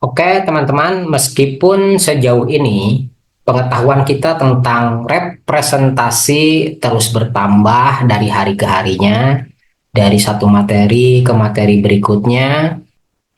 Oke, teman-teman, meskipun sejauh ini pengetahuan kita tentang representasi terus bertambah dari hari ke harinya, dari satu materi ke materi berikutnya,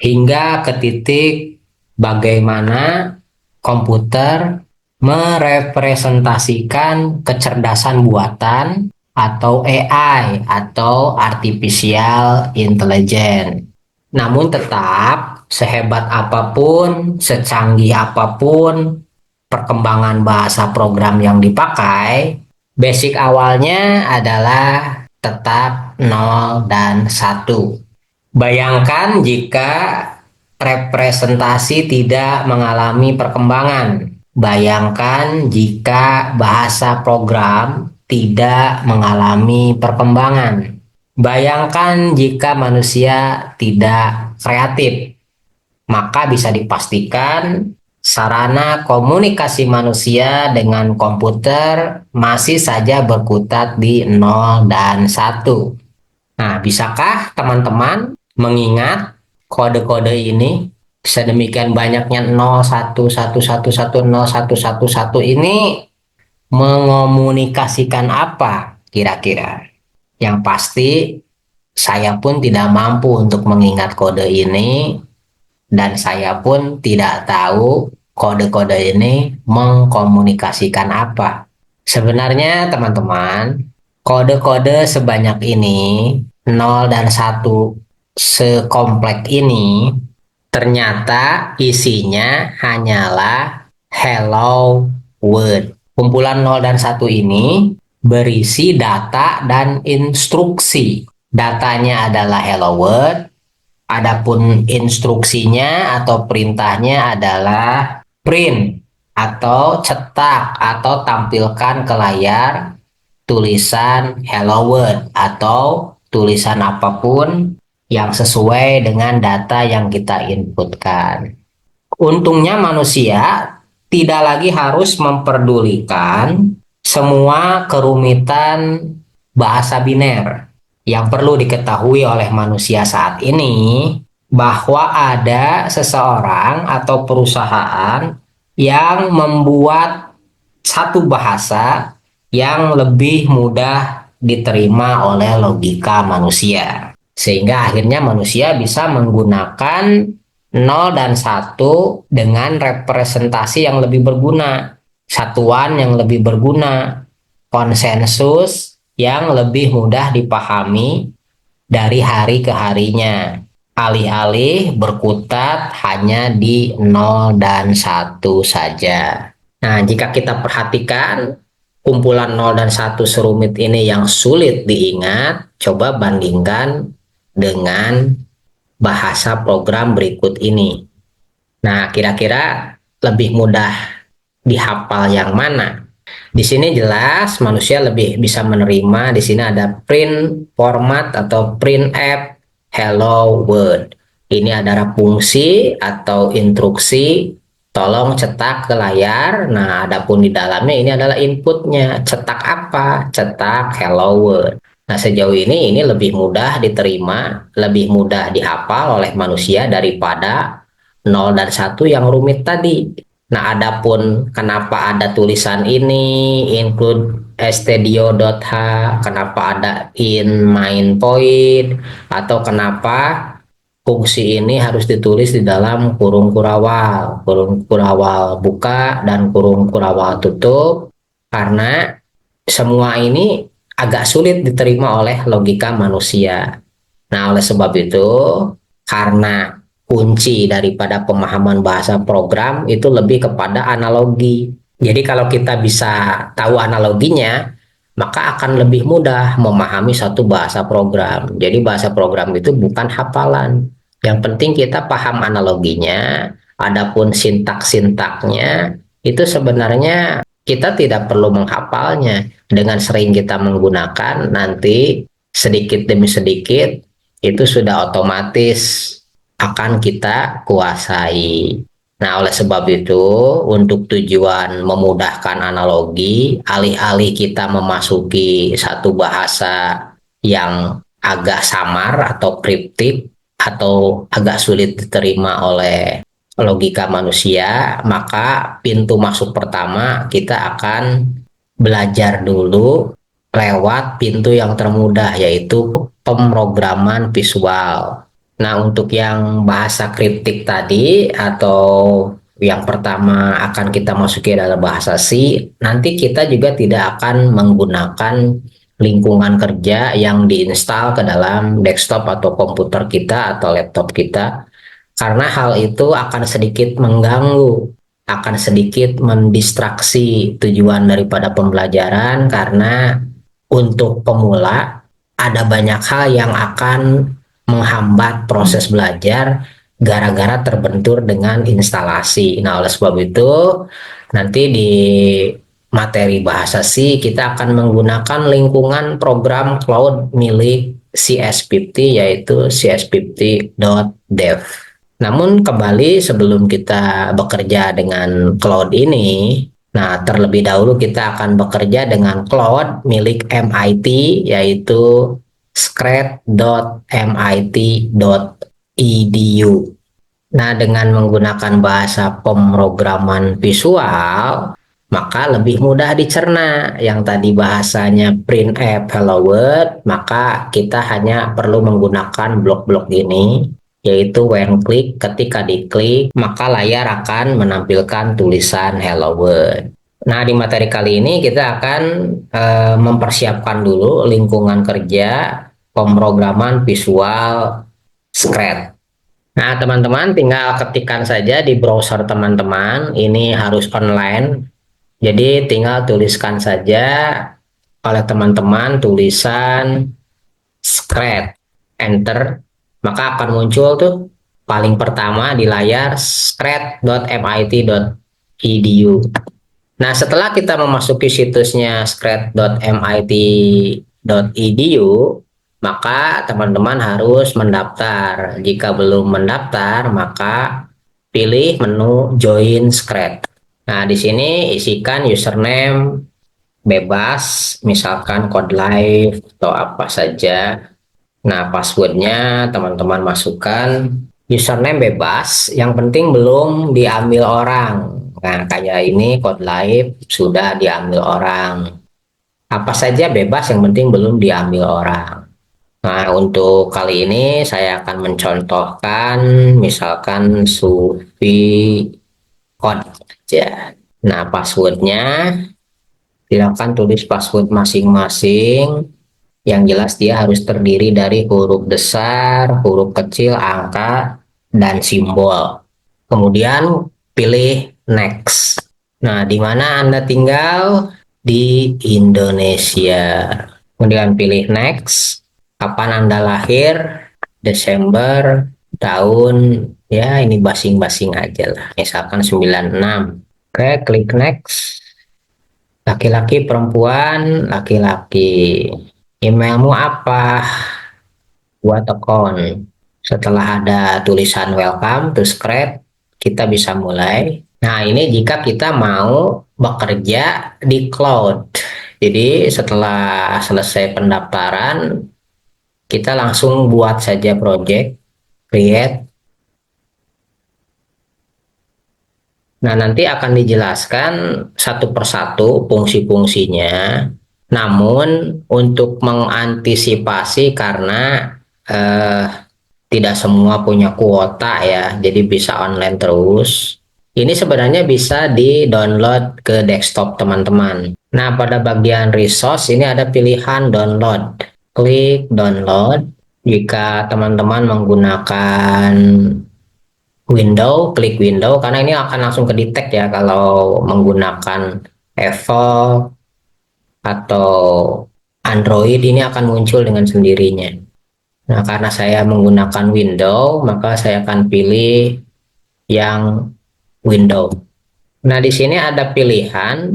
hingga ke titik bagaimana komputer merepresentasikan kecerdasan buatan atau AI atau artificial intelligence. Namun tetap sehebat apapun, secanggih apapun perkembangan bahasa program yang dipakai, basic awalnya adalah tetap nol dan satu. Bayangkan jika representasi tidak mengalami perkembangan. Bayangkan jika bahasa program tidak mengalami perkembangan. Bayangkan jika manusia tidak kreatif, maka bisa dipastikan sarana komunikasi manusia dengan komputer masih saja berkutat di nol dan satu. Nah, bisakah teman-teman mengingat kode-kode ini? Sedemikian banyaknya 0111110111 ini mengomunikasikan apa kira-kira? Yang pasti saya pun tidak mampu untuk mengingat kode ini dan saya pun tidak tahu kode-kode ini mengkomunikasikan apa. Sebenarnya teman-teman, kode-kode sebanyak ini, nol dan satu sekompleks ini, ternyata isinya hanyalah hello world. Kumpulan nol dan satu ini berisi data dan instruksi. Datanya adalah hello world, adapun instruksinya atau perintahnya adalah print atau cetak atau tampilkan ke layar tulisan hello world atau tulisan apapun yang sesuai dengan data yang kita inputkan. Untungnya manusia tidak lagi harus memperdulikan semua kerumitan bahasa biner. Yang perlu diketahui oleh manusia saat ini bahwa ada seseorang atau perusahaan yang membuat satu bahasa yang lebih mudah diterima oleh logika manusia. Sehingga akhirnya manusia bisa menggunakan nol dan satu dengan representasi yang lebih berguna, satuan yang lebih berguna, konsensus yang lebih mudah dipahami dari hari ke harinya. Alih-alih berkutat hanya di nol dan satu saja. Nah, jika kita perhatikan kumpulan nol dan satu serumit ini yang sulit diingat, coba bandingkan dengan bahasa program berikut ini. Nah, kira-kira lebih mudah dihafal yang mana? Di sini jelas manusia lebih bisa menerima. Di sini ada print format atau print app hello world. Ini adalah fungsi atau instruksi tolong cetak ke layar. Nah, adapun di dalamnya ini adalah inputnya. Cetak apa? Cetak hello world. Nah, sejauh ini lebih mudah diterima, lebih mudah dihafal oleh manusia daripada nol dan satu yang rumit tadi. Nah, adapun kenapa ada tulisan ini, include stdio.h, kenapa ada in main point, atau kenapa fungsi ini harus ditulis di dalam kurung kurawal buka dan kurung kurawal tutup, karena semua ini agak sulit diterima oleh logika manusia. Nah, oleh sebab itu, karena kunci daripada pemahaman bahasa program itu lebih kepada analogi. Jadi kalau kita bisa tahu analoginya, maka akan lebih mudah memahami satu bahasa program. Jadi bahasa program itu bukan hafalan. Yang penting kita paham analoginya, adapun sintak-sintaknya itu sebenarnya kita tidak perlu menghafalnya. Dengan sering kita menggunakan, nanti sedikit demi sedikit itu sudah otomatis akan kita kuasai. Nah, oleh sebab itu, untuk tujuan memudahkan analogi, alih-alih kita memasuki satu bahasa yang agak samar atau kriptik atau agak sulit diterima oleh logika manusia, maka pintu masuk pertama kita akan belajar dulu lewat pintu yang termudah, yaitu pemrograman visual. Nah, untuk yang bahasa kritik tadi atau yang pertama akan kita masuki adalah bahasa C, nanti kita juga tidak akan menggunakan lingkungan kerja yang diinstal ke dalam desktop atau komputer kita atau laptop kita, karena hal itu akan sedikit mengganggu, akan sedikit mendistraksi tujuan daripada pembelajaran, karena untuk pemula ada banyak hal yang akan menghambat proses belajar gara-gara terbentur dengan instalasi. Nah, oleh sebab itu, nanti di materi bahasa C kita akan menggunakan lingkungan program cloud milik CS50, yaitu cs50.dev. Namun kembali sebelum kita bekerja dengan cloud ini, nah terlebih dahulu kita akan bekerja dengan cloud milik MIT, yaitu scred.mit.edu. Nah, dengan menggunakan bahasa pemrograman visual, maka lebih mudah dicerna. Yang tadi bahasanya printf hello world, maka kita hanya perlu menggunakan blok-blok ini, yaitu when click, ketika diklik, maka layar akan menampilkan tulisan hello world. Nah, di materi kali ini kita akan mempersiapkan dulu lingkungan kerja pemrograman visual Scred. Nah, teman-teman tinggal ketikkan saja di browser teman-teman. Ini harus online. Jadi tinggal tuliskan saja oleh teman-teman tulisan Scred. Enter. Maka akan muncul tuh paling pertama di layar scred.mit.edu. Nah, setelah kita memasuki situsnya scred.mit.edu, maka teman-teman harus mendaftar. Jika belum mendaftar, maka pilih menu Join Scred. Nah, di sini isikan username bebas, misalkan code live atau apa saja. Nah, passwordnya teman-teman masukkan. Username bebas, yang penting belum diambil orang. Nah, kayak ini code live sudah diambil orang. Apa saja bebas, yang penting belum diambil orang. Nah, untuk kali ini saya akan mencontohkan misalkan Sufi code aja. Nah, passwordnya silakan tulis password masing-masing. Yang jelas dia harus terdiri dari huruf besar, huruf kecil, angka, dan simbol. Kemudian pilih next. Nah, di mana Anda tinggal? Di Indonesia. Kemudian pilih next. Kapan Anda lahir? Desember, tahun, ya ini basing-basing aja lah. Misalkan 96. Oke, klik next. Laki-laki, perempuan, laki-laki. Emailmu apa? Buat akun. Setelah ada tulisan welcome to Scred, kita bisa mulai. Nah, ini jika kita mau bekerja di cloud. Jadi setelah selesai pendaftaran, kita langsung buat saja project, create. Nah, nanti akan dijelaskan satu persatu fungsi-fungsinya. Namun, untuk mengantisipasi karena eh, tidak semua punya kuota ya, jadi bisa online terus. Ini sebenarnya bisa di-download ke desktop teman-teman. Nah, pada bagian resource ini ada pilihan download. Klik download. Jika teman-teman menggunakan Windows, klik Windows karena ini akan langsung ke detect ya. Kalau menggunakan Apple atau Android ini akan muncul dengan sendirinya. Nah, karena saya menggunakan Windows, maka saya akan pilih yang Windows. Nah, di sini ada pilihan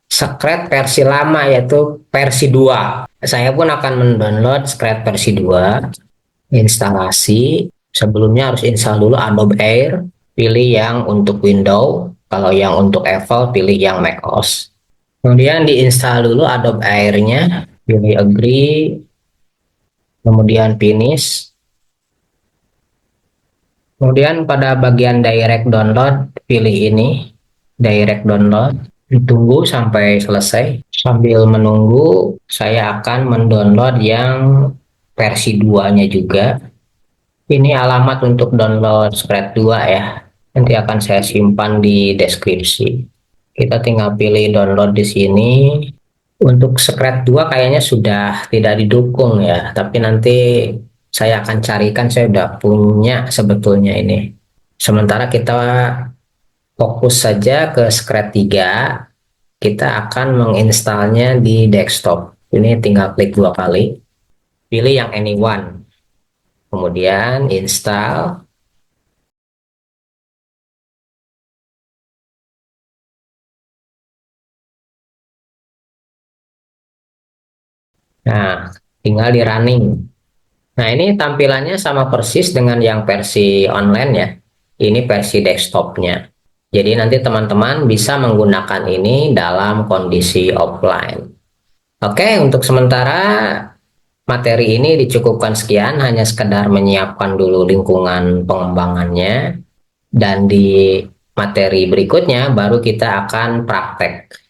Scred versi lama, yaitu versi 2. Saya pun akan mendownload Scred versi 2. Instalasi. Sebelumnya harus install dulu Adobe Air. Pilih yang untuk Windows. Kalau yang untuk Apple, pilih yang macOS. Kemudian diinstal dulu Adobe Air-nya. Pilih Agree. Kemudian Finish. Kemudian pada bagian direct download, pilih ini, direct download. Ditunggu sampai selesai. Sambil menunggu, saya akan mendownload yang versi 2-nya juga. Ini alamat untuk download Scratch 2 ya. Nanti akan saya simpan di deskripsi. Kita tinggal pilih download di sini. Untuk Scratch 2 kayaknya sudah tidak didukung ya, tapi nanti saya akan carikan, saya udah punya sebetulnya ini. Sementara kita fokus saja ke Scratch 3, kita akan menginstalnya di desktop. Ini tinggal klik 2 kali, pilih yang anyone, kemudian install. Nah, tinggal di running. Nah, ini tampilannya sama persis dengan yang versi online ya. Ini versi desktopnya. Jadi nanti teman-teman bisa menggunakan ini dalam kondisi offline. Oke, untuk sementara materi ini dicukupkan sekian, hanya sekedar menyiapkan dulu lingkungan pengembangannya, dan di materi berikutnya baru kita akan praktek.